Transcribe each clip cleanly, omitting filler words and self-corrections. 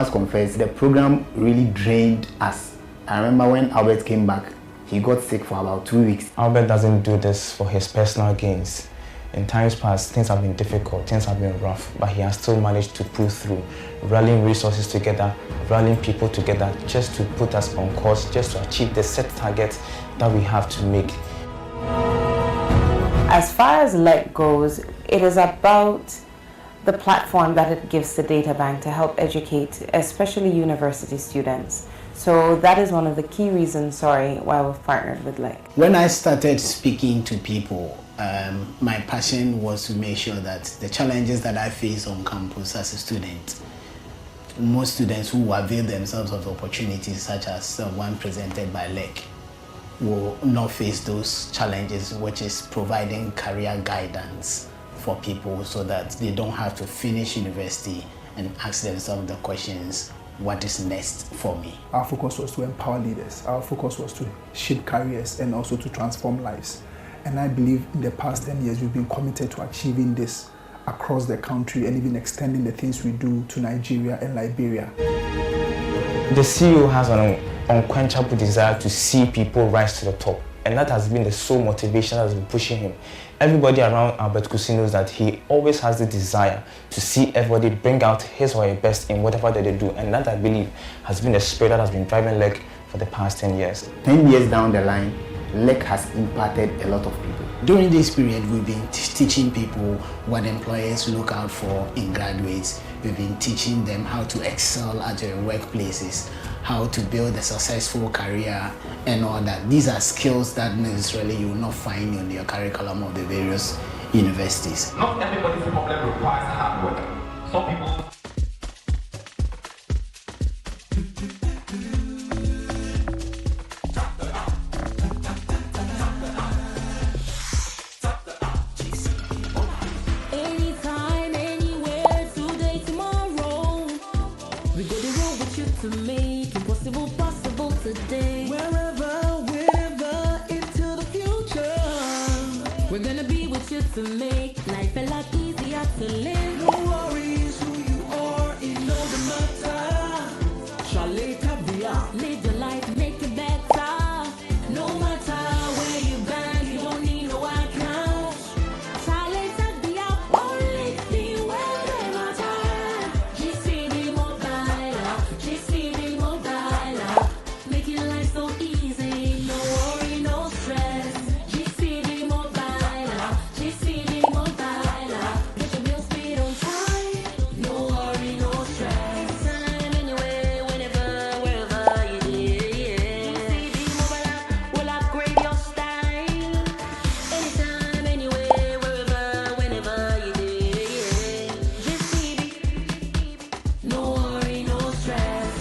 must confess, the program really drained us. I remember when Albert came back, he got sick for about 2 weeks. Albert doesn't do this for his personal gains. In times past, things have been difficult, things have been rough, but he has still managed to pull through, rallying resources together, rallying people together, just to put us on course, just to achieve the set target that we have to make. As far as LEC goes, it is about the platform that it gives the data bank to help educate, especially university students. So that is one of the key reasons, why we've partnered with LEC. When I started speaking to people, my passion was to make sure that the challenges that I face on campus as a student, most students who avail themselves of opportunities such as the one presented by LEC will not face those challenges, which is providing career guidance for people so that they don't have to finish university and ask themselves the questions, what is next for me? Our focus was to empower leaders. Our focus was to shape careers and also to transform lives. And I believe in the past 10 years, we've been committed to achieving this across the country and even extending the things we do to Nigeria and Liberia. The CEO has an unquenchable desire to see people rise to the top. And that has been the sole motivation that has been pushing him. Everybody around 𝗪𝗪𝗂𝒃 knows that he always has the desire to see everybody bring out his or her best in whatever that they do. And that, I believe, has been the spirit that has been driving LEC for the past 10 years. 10 years down the line, LEC has impacted a lot of people. During this period, we've been teaching people what employers look out for in graduates. We've been teaching them how to excel at their workplaces, how to build a successful career and all that. These are skills that necessarily you will not find in your curriculum of the various universities. Not everybody's problem requires hard work. Some people... To make life a lot easier to live. No worries who you are, it no matter. 𝗪𝗪𝗘𝗦𝗧. Live your life, make it better. No matter where you been, you don't need no account. 𝗪𝗪𝗘𝗦𝗧, only thing where they matter. 𝐺CD Mobile, making life so easy. No worry, no stress. 𝐺CD Mobile, 𝐺CD Mobile, get your bills paid on time. No worry, no stress. Time, anywhere, whenever, wherever you did. 𝐺CD Mobile will upgrade your style. Anytime, anywhere, wherever, whenever you did. 𝐺CD, no worry, no stress.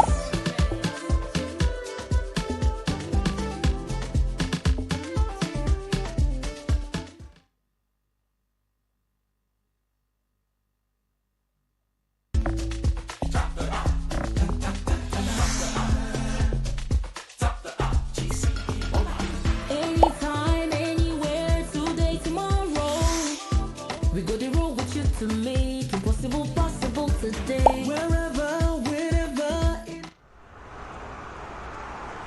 Anytime, anywhere, today, tomorrow. We go the road with you to make impossible possible today. Wherever, whenever.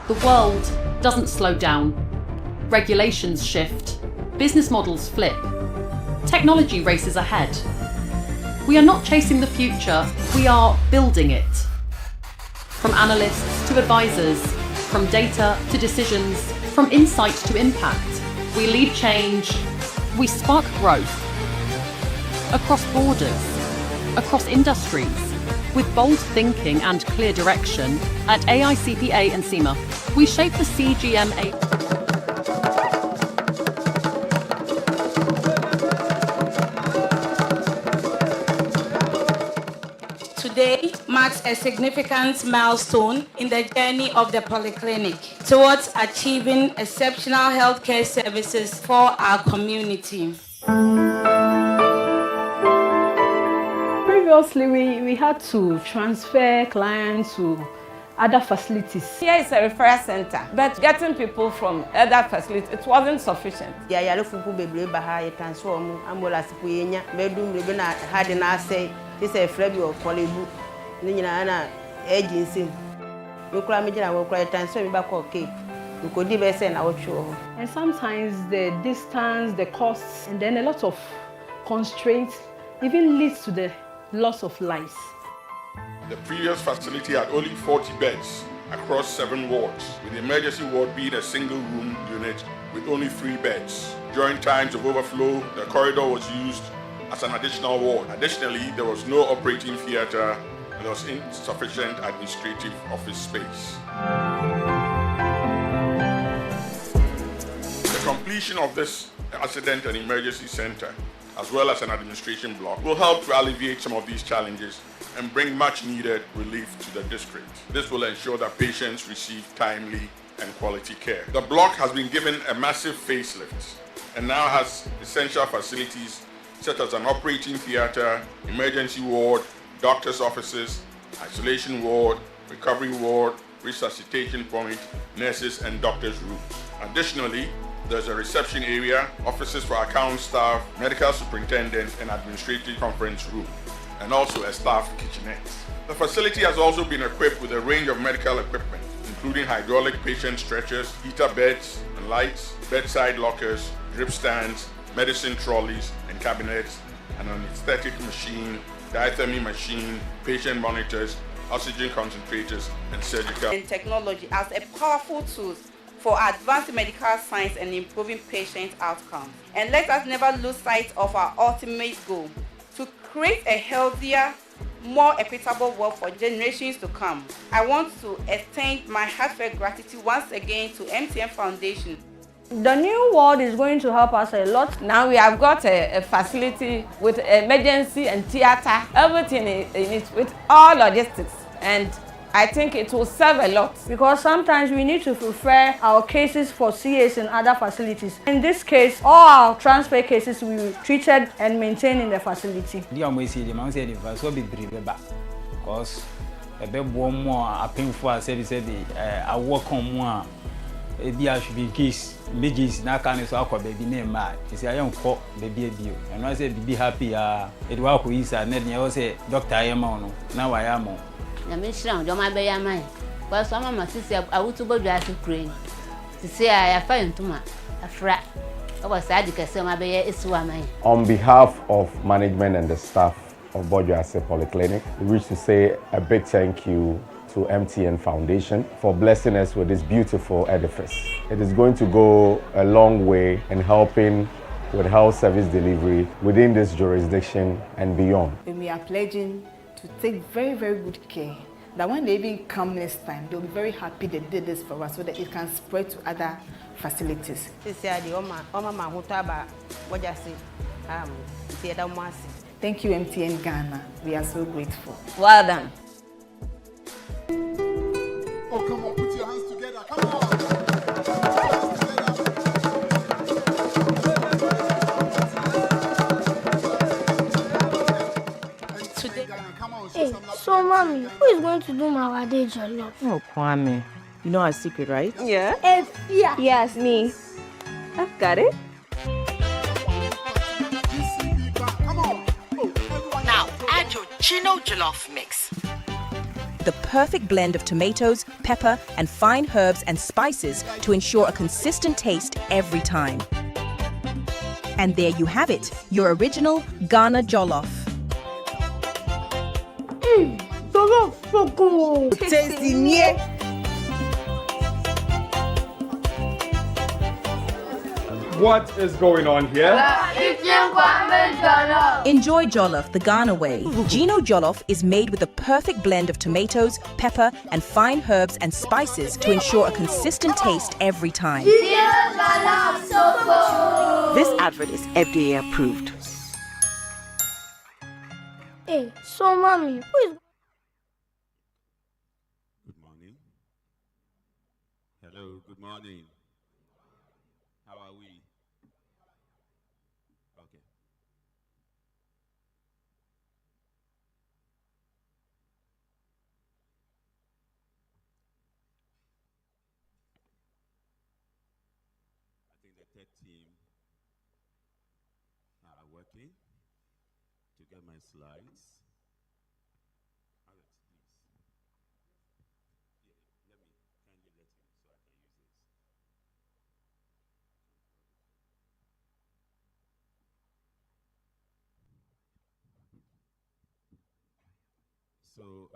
The world doesn't slow down. Regulations shift. Business models flip. Technology races ahead. We are not chasing the future, we are building it. From analysts to advisors, from data to decisions, from insight to impact, we lead change, we spark growth. Across borders, across industries, with bold thinking and clear direction, at AICPA and 𝗎𝒑, we shape the CGMA. Today marks a significant milestone in the journey of the polyclinic towards achieving exceptional healthcare services for our community. Previously, we had to transfer clients to other facilities. Here is a referral center, but getting people from other facilities, it wasn't sufficient. agency. We cry me and we cry transfer me back on Cape. We could be better and our show. And sometimes the distance, the costs, and then a lot of constraints even leads to the loss of lives. The previous facility had only 40 beds across 7 wards, with the emergency ward being a single-room unit with only 3 beds. During times of overflow, the corridor was used as an additional ward. Additionally, there was no operating theatre and there was insufficient administrative office space. The completion of this accident and emergency center, as well as an administration block, will help to alleviate some of these challenges and bring much needed relief to the district. This will ensure that patients receive timely and quality care. The block has been given a massive facelift and now has essential facilities such as an operating theatre, emergency ward, doctor's offices, isolation ward, recovery ward, resuscitation point, nurses and doctors' rooms. Additionally, there's a reception area, offices for account staff, medical superintendent and administrative conference room, and also a staff kitchenette. The facility has also been equipped with a range of medical equipment, including hydraulic patient stretchers, heater beds and lights, bedside lockers, drip stands, medicine trolleys and cabinets, and an anesthetic machine, diathermy machine, patient monitors, oxygen concentrators, and surgical. And technology as a powerful tool for advancing medical science and improving patient outcomes. And let us never lose sight of our ultimate goal, to create a healthier, more equitable world for generations to come. I want to extend my heartfelt gratitude once again to MTN Foundation. The new ward is going to help us a lot. Now we have got a facility with emergency and theatre, everything in it, with all logistics. And I think it will serve a lot. Because sometimes we need to refer our cases for CAs in other facilities. In this case, all our transfer cases will be treated and maintained in the facility. Because a bit more painful service, I work on more. I should be case, babies, now can so I baby name mad. He say I am caught baby deal. And I said be happy, it work with is and then I say Doctor I am on. Now I am on. I mean, sure, don't mind by mine. But some of my sister, I would to go drive to Crane. To say I find too much. A frat. I was sad to say my baby is woman. On behalf of management and the staff of 𝗏𝗪𝗧 Polyclinic, we wish to say a big thank you to MTN Foundation for blessing us with this beautiful edifice. It is going to go a long way in helping with health service delivery within this jurisdiction and beyond. And we are pledging to take very, very good care that when they even come next time, they'll be very happy they did this for us so that it can spread to other facilities. Thank you, MTN Ghana. We are so grateful. Well done. Oh, come on, put your hands together. Come on. Hey, so mommy, who is going to do my wade jollof? Oh, Kwame. You know our secret, right? Yeah. Yeah. Yes, me. I've got it. Now, add your Chino jollof mix. The perfect blend of tomatoes, pepper, and fine herbs and spices to ensure a consistent taste every time. And there you have it, your original Ghana jollof. Jollof so good. Tasty, yeah. What is going on here? Enjoy jollof the Ghana way. Gino jollof is made with the perfect blend of tomatoes, pepper, and fine herbs and spices to ensure a consistent taste every time. This advert is FDA approved. Hey, so mommy, who is... Good morning. Hello, good morning. How are we? Okay. I think the tech team are working to get my slides. Alex, please. So,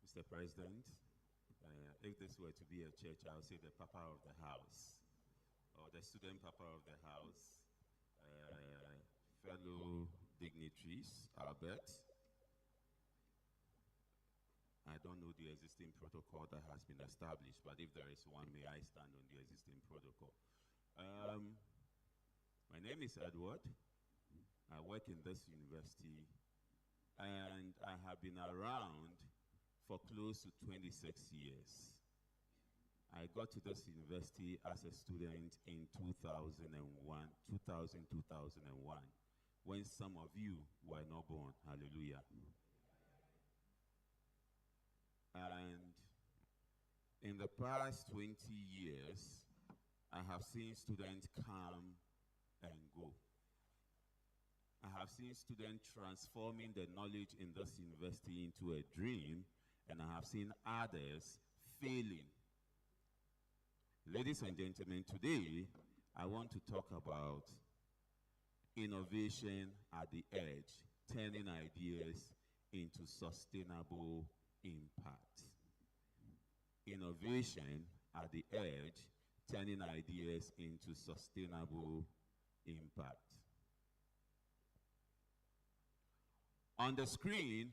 Mr. President, if this were to be a church, I would say the papa of the house, or the student papa of the house, fellow dignitaries, Albert. I don't know the existing protocol that has been established, but if there is one, may I stand on the existing protocol. My name is Edward. I work in this university, and I have been around for close to 26 years. I got to this university as a student in 2001, when some of you were not born. Hallelujah. And in the past 20 years, I have seen students come and go. I have seen students transforming the knowledge in this university into a dream, and I have seen others failing. Ladies and gentlemen, today I want to talk about innovation at the edge, turning ideas into sustainable impact. Innovation at the edge, turning ideas into sustainable impact. On the screen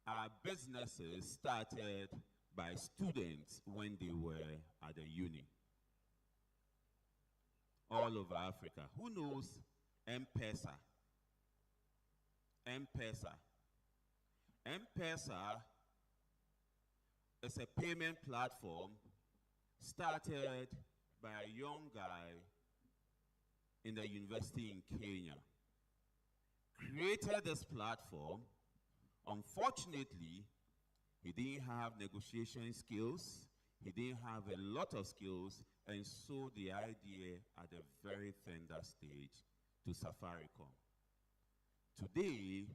are businesses started by students when they were at the uni. All over Africa. Who knows M-Pesa? M-Pesa. M-Pesa is a payment platform started by a young guy in the university in Kenya. Created this platform. Unfortunately, he didn't have negotiation skills. He didn't have a lot of skills, and sold the idea at a very tender stage to Safaricom. Today,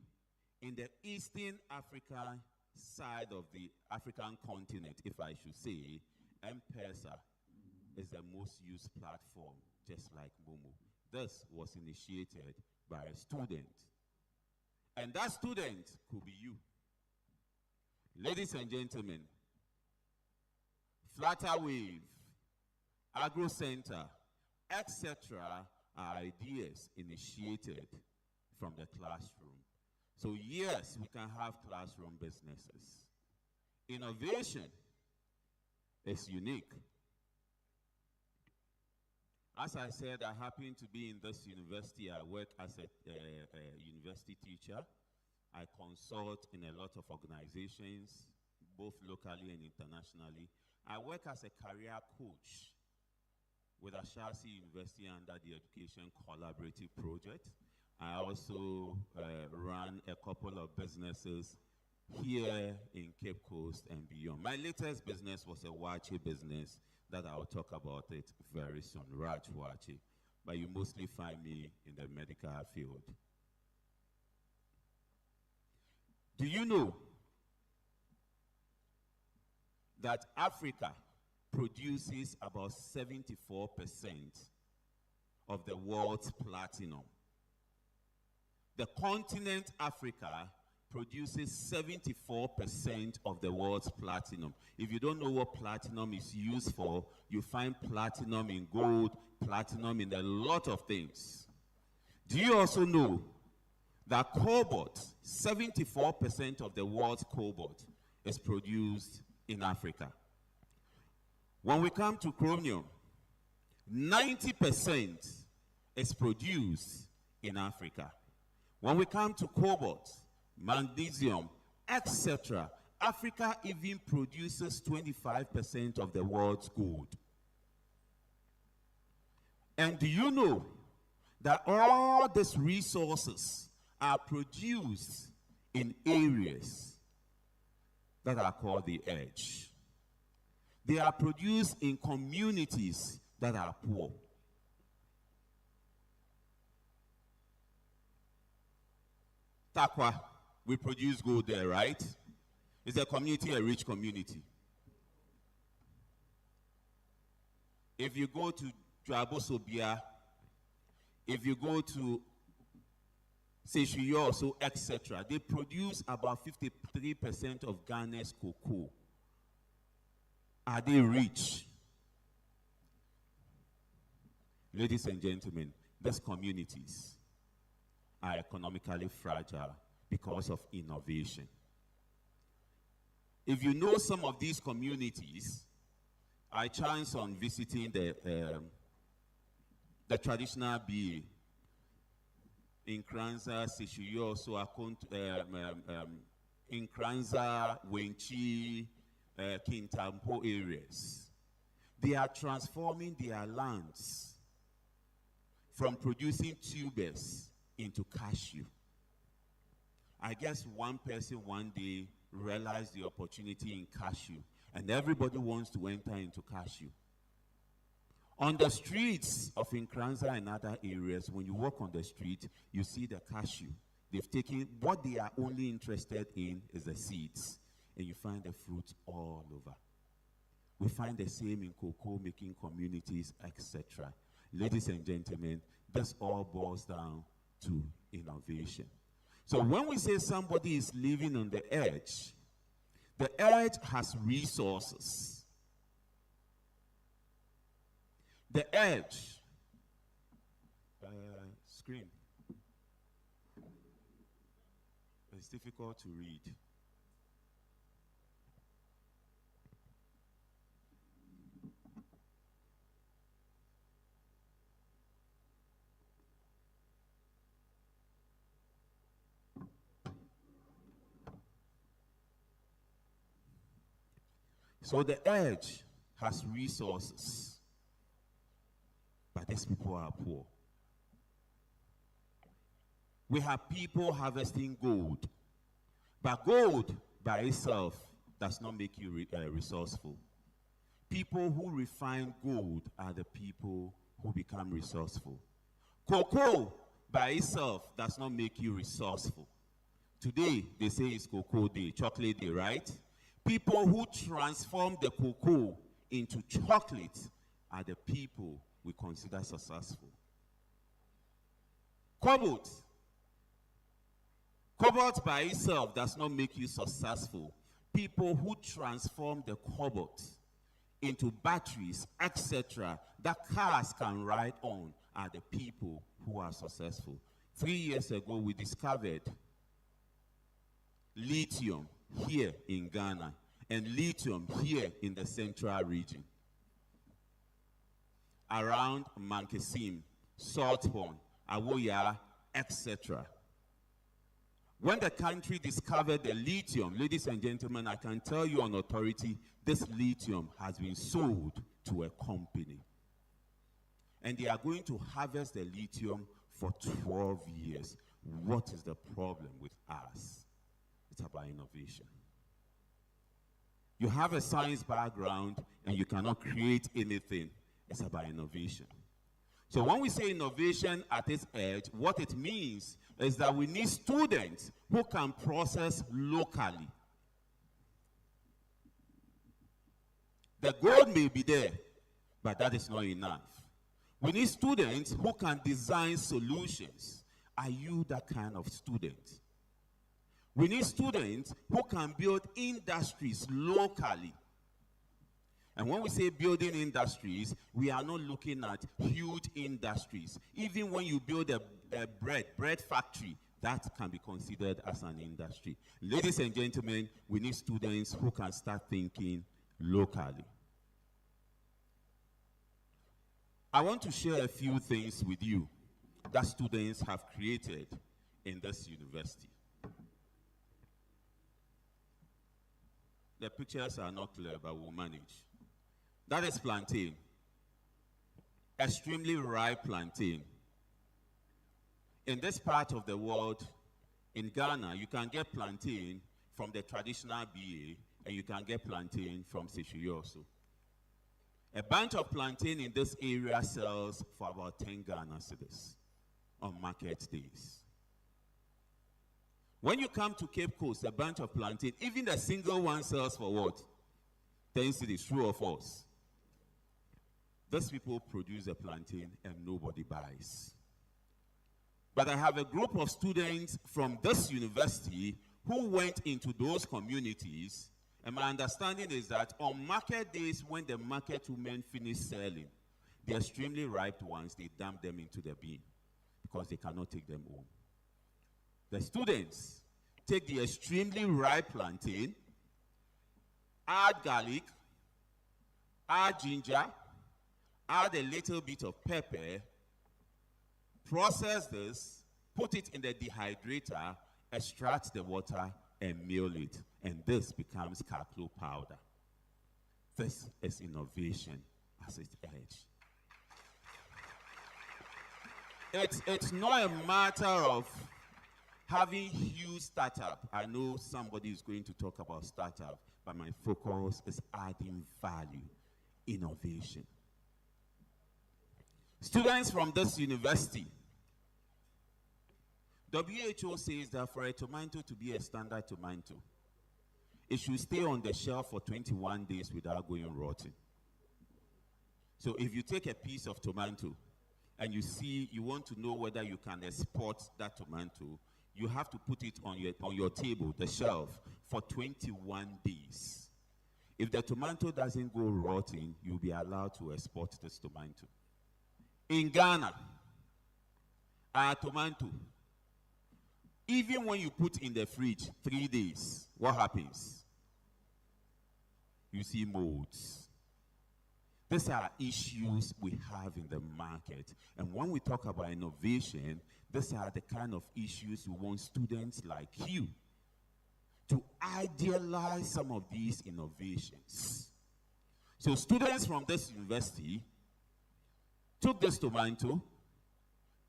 in the Eastern Africa side of the African continent, if I should say, M-Pesa is the most used platform, just like Momo. This was initiated by a student. And that student could be you. Ladies and gentlemen, Flutterwave, Agro Center, etc. are ideas initiated from the classroom. So yes, we can have classroom businesses. Innovation is unique. As I said, I happen to be in this university. I work as a university teacher. I consult in a lot of organizations, both locally and internationally. I work as a career coach with Ashasi University under the Education Collaborative Project. I also run a couple of businesses here in Cape Coast and beyond. My latest business was a Wachi business that I'll talk about it very soon, Raj Wachi. But you mostly find me in the medical field. Do you know that Africa produces about 74% of the world's platinum? The continent Africa produces 74% of the world's platinum. If you don't know what platinum is used for, you find platinum in gold, platinum in a lot of things. Do you also know that cobalt, 74% of the world's cobalt is produced in Africa? When we come to chromium, 90% is produced in Africa. When we come to cobalt, magnesium, etc., Africa even produces 25% of the world's gold. And do you know that all these resources are produced in areas that are called the edge? They are produced in communities that are poor. Takwa, we produce gold there, right? Is the community a rich community? If you go to Dwabosobia, if you go to 𝗔𝗙𝗏𝗂𝗂, etc. They produce about 53% of Ghana's cocoa. Are they rich? Ladies and gentlemen, these communities are economically fragile because of innovation. If you know some of these communities, I chance on visiting the traditional BA in 𝗏𝗏𝗏𝗏, 𝗔𝗙𝗏𝗂𝗂𝗏, in 𝗏𝗏𝗏𝗏𝗏, 𝗏𝗏𝗏𝗏𝗏 𝗏𝗏𝗏𝗏𝗏 areas. They are transforming their lands from producing tubers into cashew. I guess one person one day realized the opportunity in cashew, and everybody wants to enter into cashew. On the streets of Ǹkrānsa and other areas, when you walk on the street, you see the cashew. They've taken, what they are only interested in is the seeds, and you find the fruits all over. We find the same in cocoa making communities, etc. Ladies and gentlemen, this all boils down to innovation. So when we say somebody is living on the edge has resources. The edge, screen. It's difficult to read. So the edge has resources, but these people are poor. We have people harvesting gold, but gold by itself does not make you resourceful. People who refine gold are the people who become resourceful. Cocoa by itself does not make you resourceful. Today, they say it's cocoa day, chocolate day, right? People who transform the cocoa into chocolate are the people we consider successful. Cobalt by itself does not make you successful. People who transform the cobalt into batteries, etc., that cars can ride on are the people who are successful. 3 years ago, we discovered lithium here in Ghana and lithium here in the central region. Around Mankesim, Salthorn, Awoya, etc. When the country discovered the lithium, ladies and gentlemen, I can tell you on authority, this lithium has been sold to a company. And they are going to harvest the lithium for 12 years. What is the problem with us? It's about innovation. You have a science background and you cannot create anything. It's about innovation. So when we say innovation at its edge, what it means is that we need students who can process locally. The gold may be there, but that is not enough. We need students who can design solutions. Are you that kind of student? We need students who can build industries locally. And when we say building industries, we are not looking at huge industries. Even when you build a bread factory, that can be considered as an industry. Ladies and gentlemen, we need students who can start thinking locally. I want to share a few things with you that students have created in this university. The pictures are not clear, but we'll manage. That is plantain. Extremely ripe plantain. In this part of the world, in Ghana, you can get plantain from the traditional BA, and you can get plantain from 𝗔𝗙𝗏𝗂𝗂. A bunch of plantain in this area sells for about 10 Ghana cedis on market days. When you come to Cape Coast, a bunch of plantain, even the single one sells for what? 10 cedis, true or false? Those people produce a plantain and nobody buys. But I have a group of students from this university who went into those communities, and my understanding is that on market days, when the market women finish selling, the extremely ripe ones, they dump them into the bin because they cannot take them home. The students take the extremely ripe plantain, add garlic, add ginger, add a little bit of pepper, process this, put it in the dehydrator, extract the water, and mill it. And this becomes 𝐶𝐂𝐂𝐂 powder. This is innovation at its edge. It's not a matter of having huge startup. I know somebody is going to talk about startup, but my focus is adding value, innovation. Students from this university, WHO says that for a tomato to be a standard tomato, it should stay on the shelf for 21 days without going rotten. So if you take a piece of tomato and you want to know whether you can export that tomato, you have to put it on your table, the shelf, for 21 days. If the tomato doesn't go rotten, you'll be allowed to export this tomato. In Ghana, our tomato, even when you put in the fridge 3 days, what happens? You see molds. These are issues we have in the market. And when we talk about innovation, these are the kind of issues we want students like you to idealize some of these innovations. So students from this university took this tomato,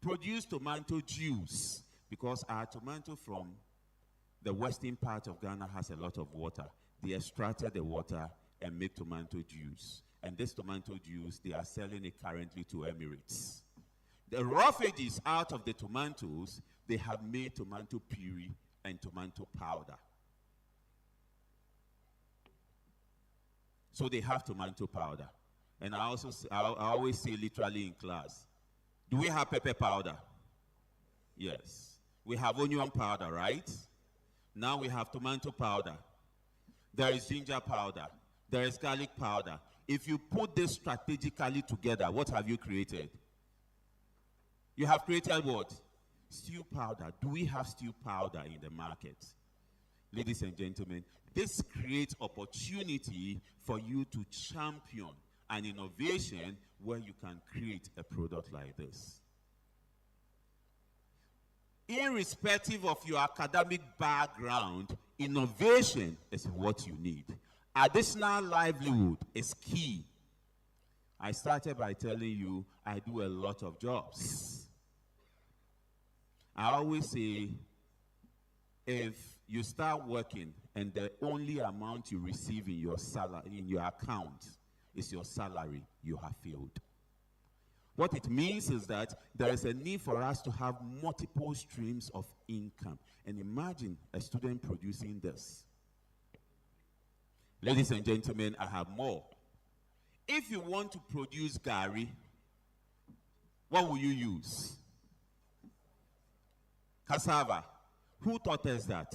produced tomato juice, because our tomato from the western part of Ghana has a lot of water. They extracted the water and make tomato juice. And this tomato juice, they are selling it currently to Emirates. The roughages out of the tomatoes, they have made tomato puree and tomato powder. So they have tomato powder. And I always say literally in class, do we have pepper powder? Yes. We have onion powder, right? Now we have tomato powder. There is ginger powder. There is garlic powder. If you put this strategically together, what have you created? You have created what? Stew powder. Do we have stew powder in the market? Ladies and gentlemen, this creates opportunity for you to champion an innovation where you can create a product like this. Irrespective of your academic background, innovation is what you need. Additional livelihood is key. I started by telling you I do a lot of jobs. I always say, if you start working and the only amount you receive in your salary, in your account, is your salary, you have failed. What it means is that there is a need for us to have multiple streams of income. And imagine a student producing this. Ladies and gentlemen, I have more. If you want to produce gari, what will you use? Cassava. Who taught us that?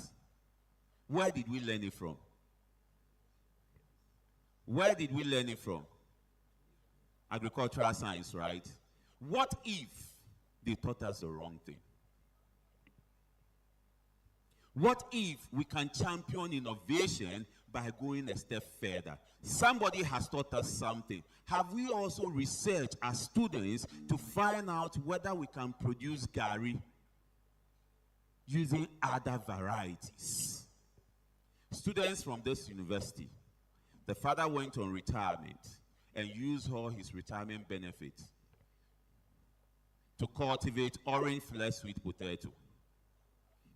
Where did we learn it from? Where did we learn it from? Agricultural science, right? What if they taught us the wrong thing? What if we can champion innovation by going a step further? Somebody has taught us something. Have we also researched as students to find out whether we can produce gari using other varieties? Students from this university, the father went on retirement and used all his retirement benefits to cultivate orange flesh sweet potato.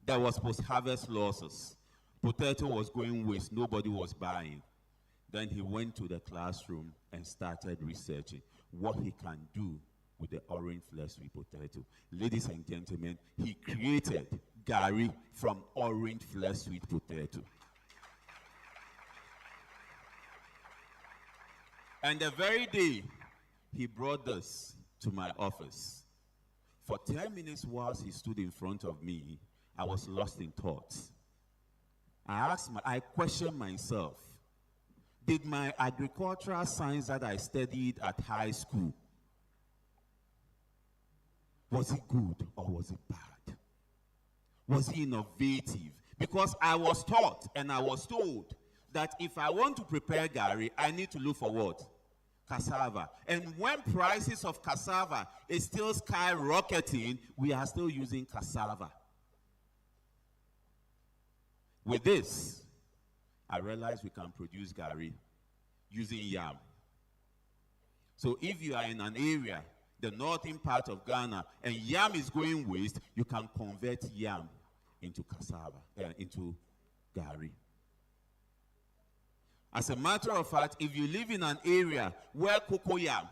There was post-harvest losses. Potato was going waste, nobody was buying. Then he went to the classroom and started researching what he can do with the orange flesh sweet potato. Ladies and gentlemen, he created gari from orange flesh sweet potato. And the very day he brought this to my office, For 10 minutes whilst he stood in front of me, I was lost in thoughts. I questioned myself. Did my agricultural science that I studied at high school, was it good or was it bad? Was it innovative? Because I was taught and I was told that if I want to prepare gari, I need to look for what? Cassava. And when prices of cassava is still skyrocketing, we are still using cassava. With this, I realized we can produce gari using yam. So if you are in an area, the northern part of Ghana, and yam is going waste, you can convert yam into cassava, into gari. As a matter of fact, if you live in an area where cocoyam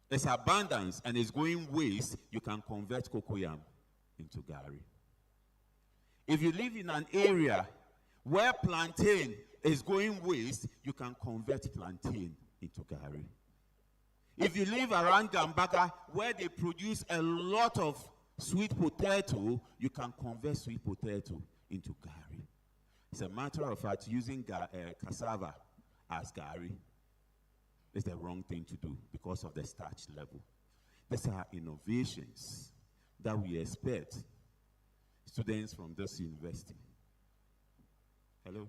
is abundance and is going waste, you can convert cocoyam into gari. If you live in an area where plantain is going waste, you can convert plantain into gari. If you live around Gambaga where they produce a lot of sweet potato, you can convert sweet potato into gari. As a matter of fact, using cassava as gari is the wrong thing to do because of the starch level. These are innovations that we expect students from this university. Hello?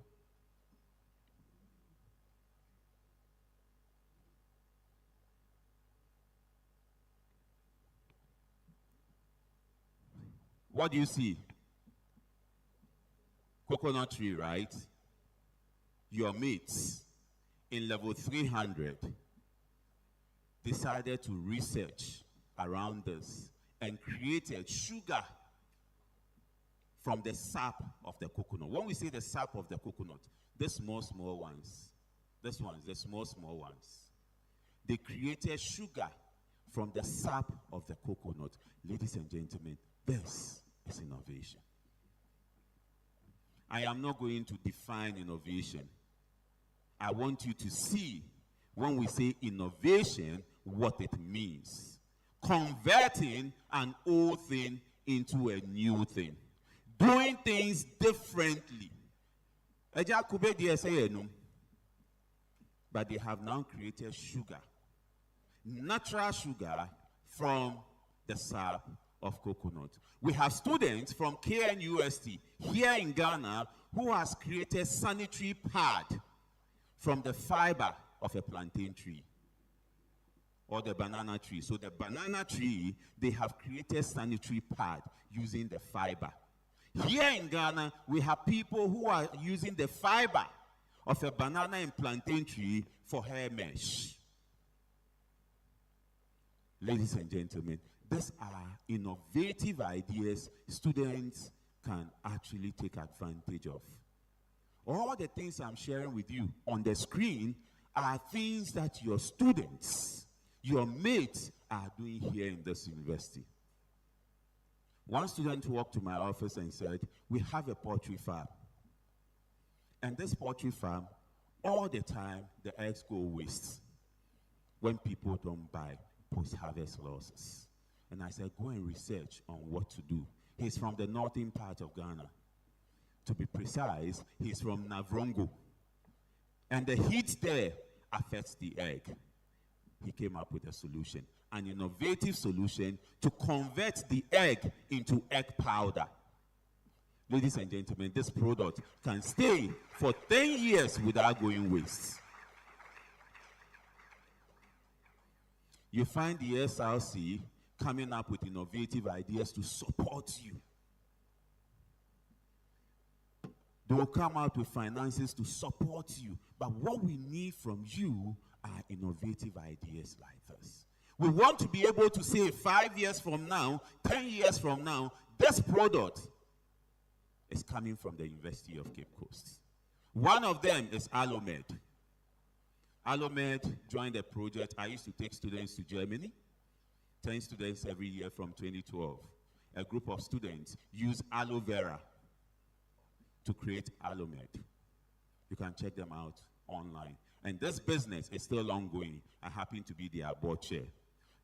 What do you see? Coconut tree, right? Your mates in level 300 decided to research around this and created sugar from the sap of the coconut. When we say the sap of the coconut, the small ones, the small ones, they created sugar from the sap of the coconut. Ladies and gentlemen, this is innovation. I am not going to define innovation. I want you to see, when we say innovation, what it means. Converting an old thing into a new thing. Doing things differently. But they have now created sugar. Natural sugar from the sap of coconut. We have students from KNUST here in Ghana who has created sanitary pad from the fiber of a plantain tree or the banana tree. So the banana tree, they have created sanitary pad using the fiber. Here in Ghana, we have people who are using the fiber of a banana and plantain tree for hair mesh. Ladies and gentlemen, these are innovative ideas students can actually take advantage of. All the things I'm sharing with you on the screen are things that your students, your mates are doing here in this university. One student walked to my office and said, we have a poultry farm. And this poultry farm, all the time, the eggs go waste when people don't buy post-harvest losses. And I said, go and research on what to do. He's from the northern part of Ghana. To be precise, he's from Navrongo. And the heat there affects the egg. He came up with a solution, an innovative solution to convert the egg into egg powder. Ladies and gentlemen, this product can stay for 10 years without going waste. You find the SRC coming up with innovative ideas to support you. They will come out with finances to support you. But what we need from you are innovative ideas like this. We want to be able to say 5 years from now, 10 years from now, this product is coming from the University of Cape Coast. One of them is Allomed. Allomed joined the project. I used to take students to Germany. 10 students every year from 2012. A group of students use aloe vera to create Allomed. You can check them out online. And this business is still ongoing. I happen to be their board chair.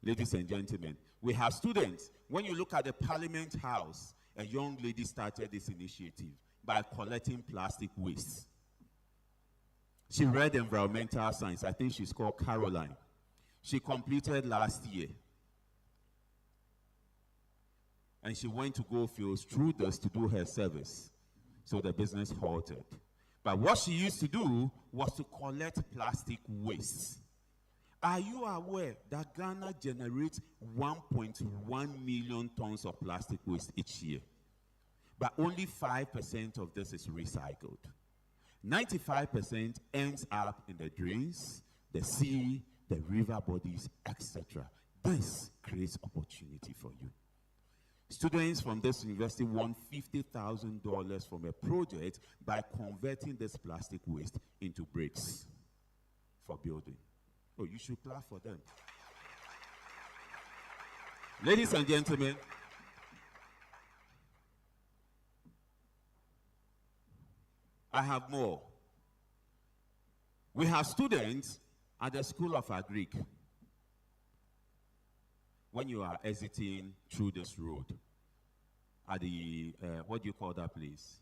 Ladies and gentlemen, we have students. When you look at the Parliament House, a young lady started this initiative by collecting plastic waste. She read environmental science. I think she's called Caroline. She completed last year. And she went to go fields through this to do her service. So the business halted. But what she used to do was to collect plastic waste. Are you aware that Ghana generates 1.1 million tons of plastic waste each year? But only 5% of this is recycled. 95% ends up in the drains, the sea, the river bodies, etc. This creates opportunity for you. Students from this university won $50,000 from a project by converting this plastic waste into bricks for building. Oh, you should clap for them. Ladies and gentlemen, I have more. We have students at the School of Agric. When you are exiting through this road, at the, what do you call that place?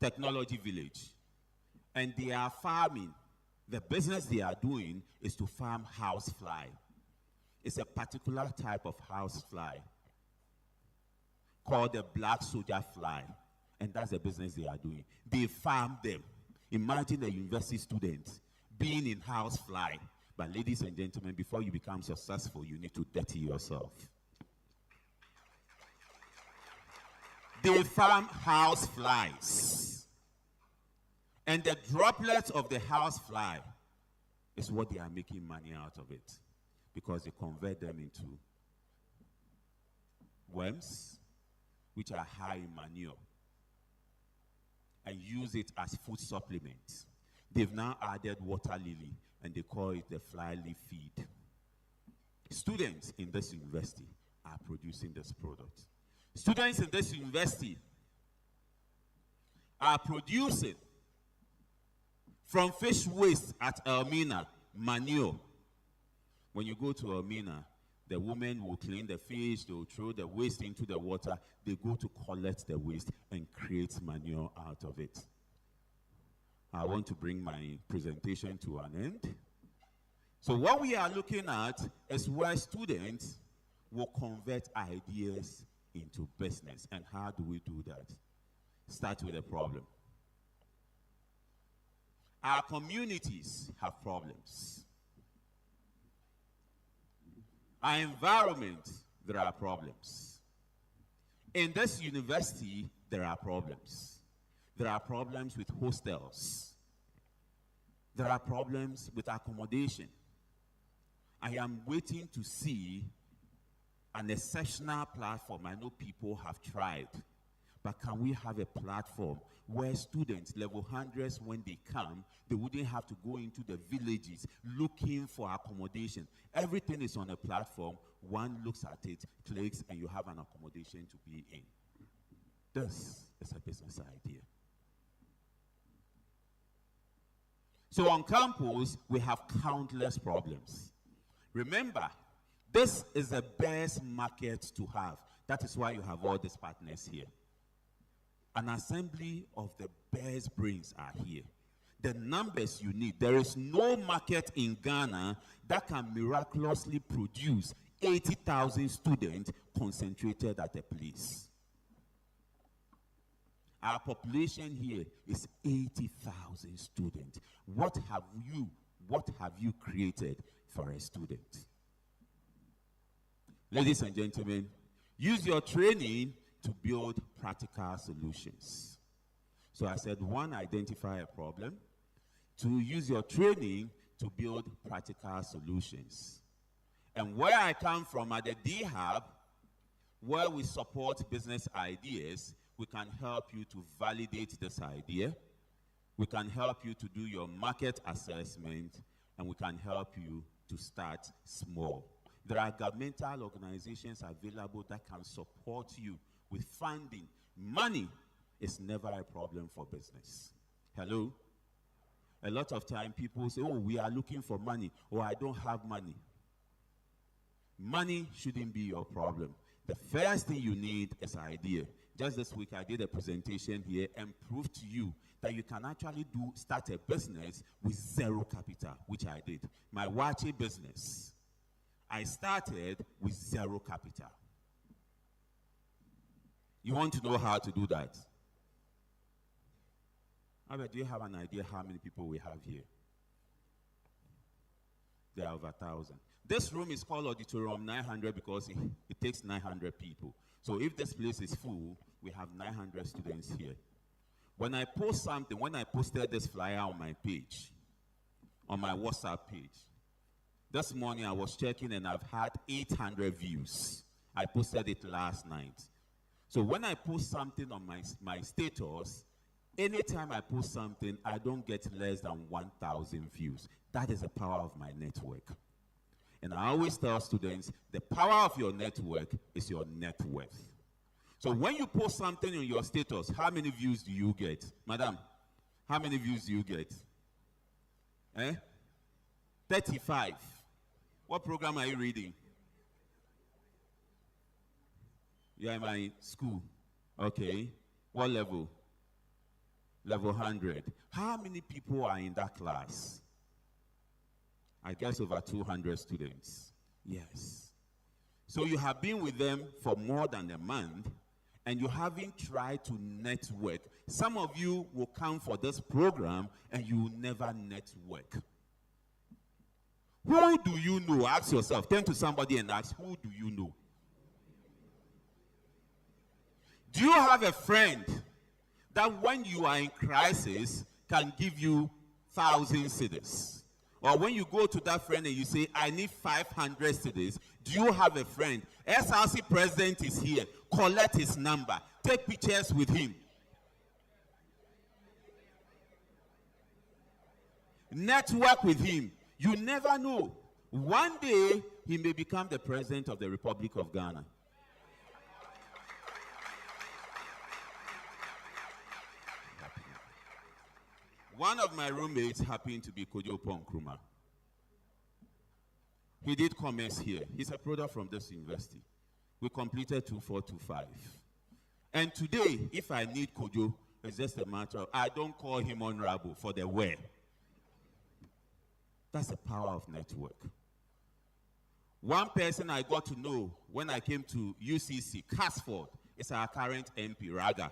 Technology Village. And they are farming. The business they are doing is to farm housefly. It's a particular type of housefly called the black soldier fly. And that's the business they are doing. They farm them. Imagine a university student being in housefly. But ladies and gentlemen, before you become successful, you need to dirty yourself. They farm house flies. And the droplets of the house fly is what they are making money out of it. Because they convert them into worms, which are high in manure, and use it as food supplements. They've now added water lily, and they call it the fly leaf feed. Students in this university are producing this product. Students in this university are producing from fish waste at Elmina manure. When you go to Elmina, the women will clean the fish, they will throw the waste into the water, they go to collect the waste and create manure out of it. I want to bring my presentation to an end. So what we are looking at is where students will convert ideas into business. And how do we do that? Start with a problem. Our communities have problems. Our environment, there are problems. In this university, there are problems. There are problems with hostels. There are problems with accommodation. I am waiting to see an exceptional platform. I know people have tried, but can we have a platform where students, level 100s, when they come, they wouldn't have to go into the villages looking for accommodation. Everything is on a platform. One looks at it, clicks, and you have an accommodation to be in. This is a business idea. So on campus, we have countless problems. Remember, this is the best market to have. That is why you have all these partners here. An assembly of the best brains are here. The numbers you need. There is no market in Ghana that can miraculously produce 80,000 students concentrated at a place. Our population here is 80,000 students. What have you created for a student? Ladies and gentlemen, use your training to build practical solutions. So I said, 1, identify a problem. 2, use your training to build practical solutions. And where I come from at the D-Hub, where we support business ideas, we can help you to validate this idea. We can help you to do your market assessment, and we can help you to start small. There are governmental organizations available that can support you with funding. Money is never a problem for business. Hello? A lot of time people say, oh, we are looking for money, or I don't have money. Money shouldn't be your problem. The first thing you need is idea. Just this week I did a presentation here and proved to you that you can actually start a business with zero capital, which I did. My 𝗦𝗨𝗖𝗘𝗦𝗦 business, I started with zero capital. You want to know how to do that? Albert, do you have an idea how many people we have here? There are over 1,000. This room is called Auditorium 900 because it takes 900 people. So if this place is full, we have 900 students here. When I post something, when I posted this flyer on my page, on my WhatsApp page, this morning I was checking and I've had 800 views. I posted it last night. So when I post something on my status, anytime I post something, I don't get less than 1,000 views. That is the power of my network. And I always tell students, the power of your network is your net worth. So when you post something on your status, how many views do you get? Madam, how many views do you get? 35. What program are you reading? You are in my school. Okay. What level? Level 100. How many people are in that class? I guess over 200 students. Yes. So you have been with them for more than a month, and you haven't tried to network. Some of you will come for this program, and you will never network. Who do you know? Ask yourself. Turn to somebody and ask, who do you know? Do you have a friend that when you are in crisis can give you 1,000 cedis? Or when you go to that friend and you say, I need 500 cedis, do you have a friend? SRC president is here. Collect his number. Take pictures with him. Network with him. You never know. One day, he may become the president of the Republic of Ghana. One of my roommates happened to be 𝗂𝗎𝗏 Nkrumah. He did commerce here. He's a product from this university. We completed 2425. And today, if I need Kojo, it's just a matter of, I don't call him honorable for the where. That's the power of network. One person I got to know when I came to UCC, Casford, is our current MP, Raga.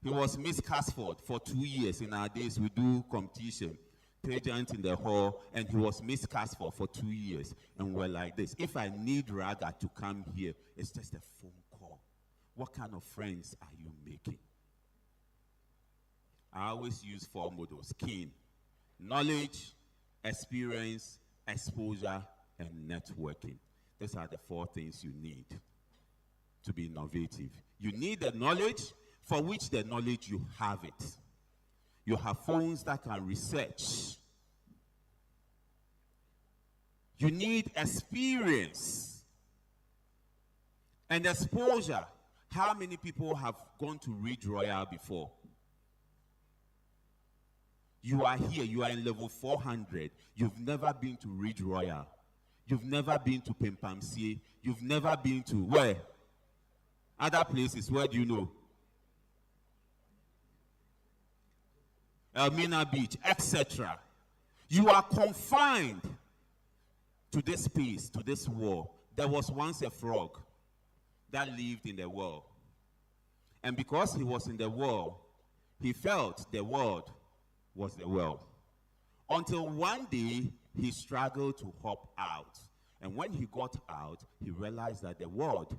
He was Miss Casford for 2 years. In our days, we do competition, pageant in the hall, and he was Miss Casford for 2 years. And we're like this. If I need Raga to come here, it's just a phone call. What kind of friends are you making? I always use 4 models: keen, knowledge, experience, exposure, and networking. These are the 4 things you need to be innovative. You need the knowledge, for which the knowledge you have it. You have phones that can research. You need experience and exposure. How many people have gone to Ridge Royal before? You are here, you are in level 400. You've never been to Ridge Royal. You've never been to Pempamsie. You've never been to where? Other places, where do you know? Elmina Beach, etc. You are confined to this space, to this world. There was once a frog that lived in the world. And because he was in the world, he felt the world was the world. Until one day, he struggled to hop out. And when he got out, he realized that the world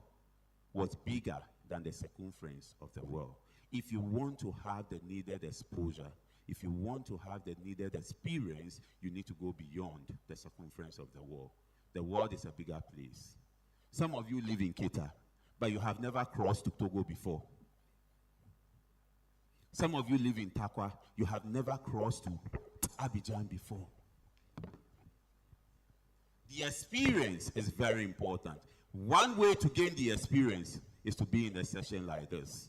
was bigger than the circumference of the world. If you want to have the needed exposure, if you want to have the needed experience, you need to go beyond the circumference of the world. The world is a bigger place. Some of you live in Keita, but you have never crossed to Togo before. Some of you live in Takwa, you have never crossed to Abidjan before. The experience is very important. One way to gain the experience is to be in a session like this.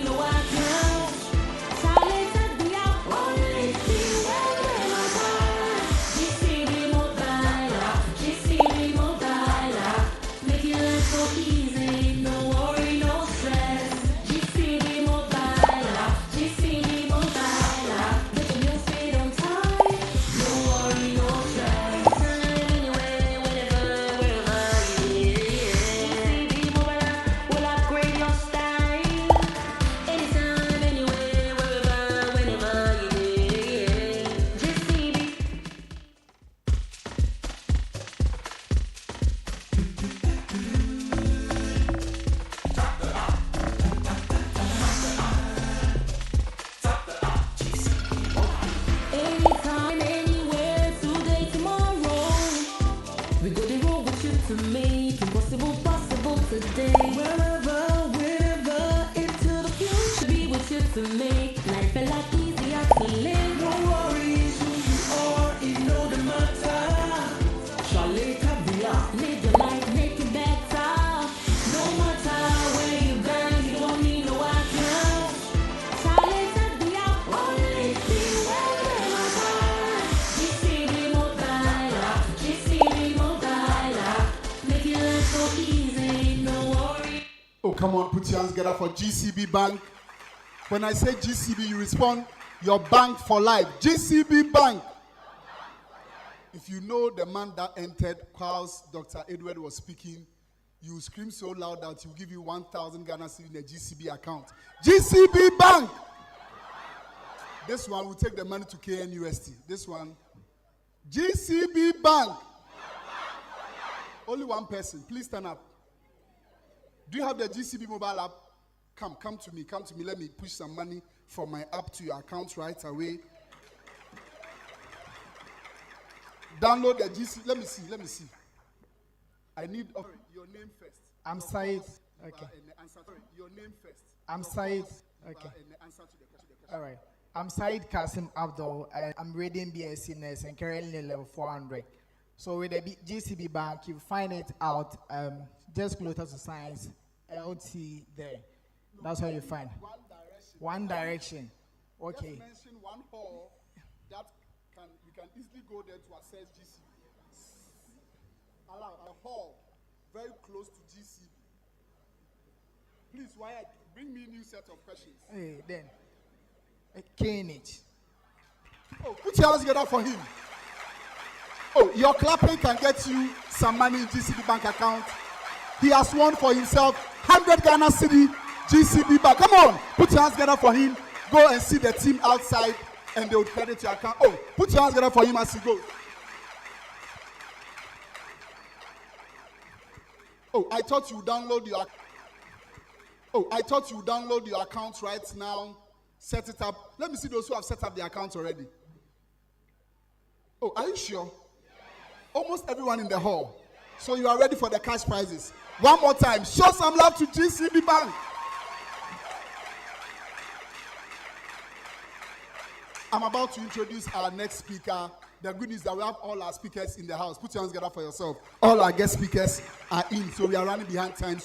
you know I can. Talented we are only see 𝐷𝐶D mobile, 𝐷𝐶D mobile, making life so easy. Put your hands together for GCB Bank. When I say GCB, you respond, your bank for life. GCB Bank. If you know the man that entered whilst Dr. Edward was speaking, you scream so loud that he will give you 1,000 Ghana cedi in a GCB account. GCB Bank. This one will take the money to KNUST. This one, GCB Bank. Only one person. Please stand up. Do you have the GCB mobile app? Come to me. Let me push some money from my app to your account right away. Download the GCB. Let me see. I need your name first. I'm Said. Okay. Your name first. I'm Said. Okay. All right. I'm Said Kasim Abdul. I'm reading BSc Nurse and currently level 400. So with the GCB Bank, you find it out just closer to Science, LT there. That's how you find. One direction. Okay. Just mention one hall that you can easily go there to access GCB. Allow a hall very close to GCB. Please, Wyatt, bring me a new set of questions. Hey, then. 𝐾𝐁. Oh, put your hands together for him. Oh, your clapping can get you some money in GCB Bank account. He has won for himself 100 Ghana cedi GCB Bank. Come on, put your hands together for him. Go and see the team outside and they will credit your account. Oh, put your hands together for him as he goes. Oh, I thought you download your account right now. Set it up. Let me see those who have set up their accounts already. Oh, are you sure? Almost everyone in the hall. So you are ready for the cash prizes. One more time. Show some love to GCB Bank. I'm about to introduce our next speaker. The good news is that we have all our speakers in the house. Put your hands together for yourself. All our guest speakers are in, so we are running behind time.